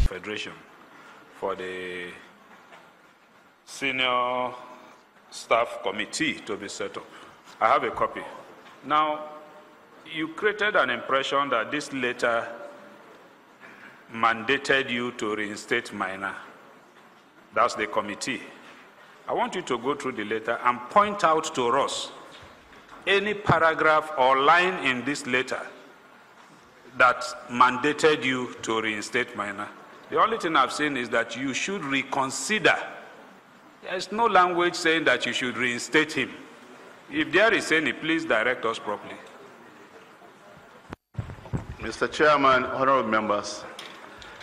Federation for the senior staff committee to be set up. I have a copy. Now, you created an impression that this letter mandated you to reinstate minor. That's the committee. I want you to go through the letter and point out to us any paragraph or line in this letter that mandated you to reinstate minor. The only thing I've seen is that you should reconsider. There's no language saying that you should reinstate him. If there is any, please direct us properly. Mr. Chairman, honorable members,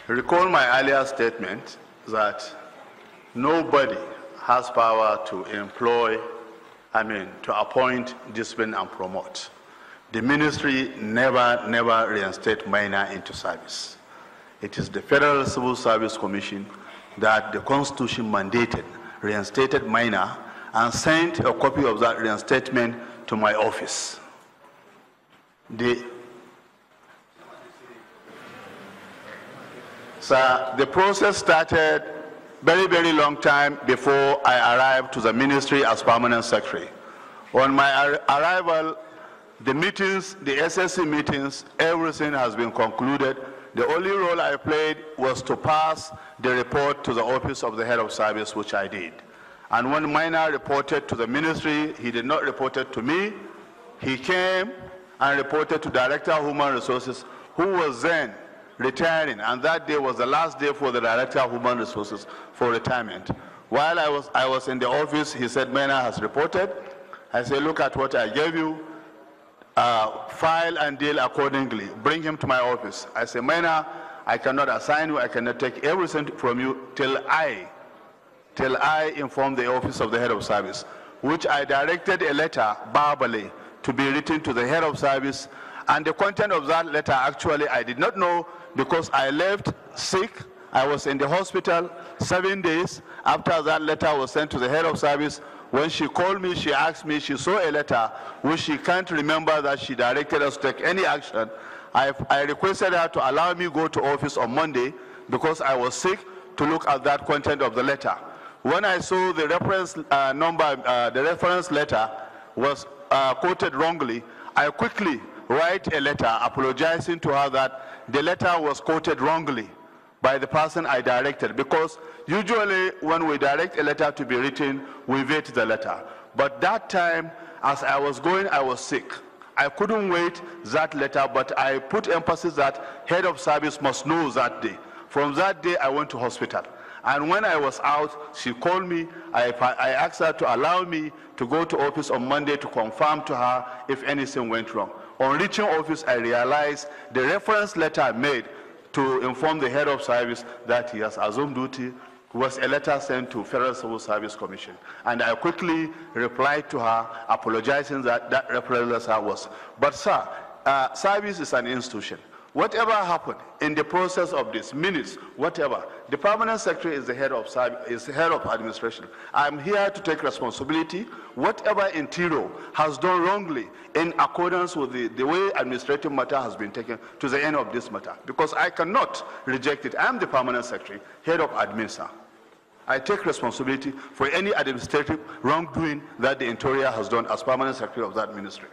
recall my earlier statement that nobody has power to to appoint, discipline, and promote. The ministry never reinstate minor into service. It is the Federal Civil Service Commission that the Constitution mandated reinstated minor and sent a copy of that reinstatement to my office. The process started very long time before I arrived to the ministry as permanent secretary. On my arrival, the meetings, the SSC meetings, everything has been concluded. The only role I played was to pass the report to the office of the head of service, which I did. And when minor reported to the ministry, he did not report it to me. He came and reported to Director of Human Resources, who was then retiring, and that day was the last day for the Director of Human Resources for retirement. While I was in the office, he said, Mena has reported. I said, look at what I gave you, file and deal accordingly. Bring him to my office. I said, Mena, I cannot assign you, I cannot take everything from you till I inform the office of the head of service, which I directed a letter verbally to be written to the head of service. And the content of that letter, actually, I did not know because I left sick. I was in the hospital 7 days after that letter was sent to the head of service. When she called me, she asked me, she saw a letter which she can't remember that she directed us to take any action. I requested her to allow me go to office on Monday because I was sick to look at that content of the letter. When I saw the reference the reference letter was quoted wrongly, I quickly write a letter apologizing to her that the letter was quoted wrongly by the person I directed, because usually when we direct a letter to be written, we vet the letter. But that time, as I was going, I was sick. I couldn't wait that letter, but I put emphasis that head of service must know that day. From that day, I went to hospital. And when I was out, she called me. I asked her to allow me to go to office on Monday to confirm to her if anything went wrong. On reaching office, I realized the reference letter made to inform the head of service that he has assumed duty was a letter sent to Federal Civil Service Commission. And I quickly replied to her, apologizing that that reference letter was. But sir, service is an institution. Whatever happened in the process of this, minutes, whatever, the permanent secretary is the head of service, is the head of administration. I'm here to take responsibility. Whatever Interior has done wrongly in accordance with the way administrative matter has been taken to the end of this matter, because I cannot reject it. I'm the permanent secretary, head of admin, sir. I take responsibility for any administrative wrongdoing that the Interior has done as permanent secretary of that ministry.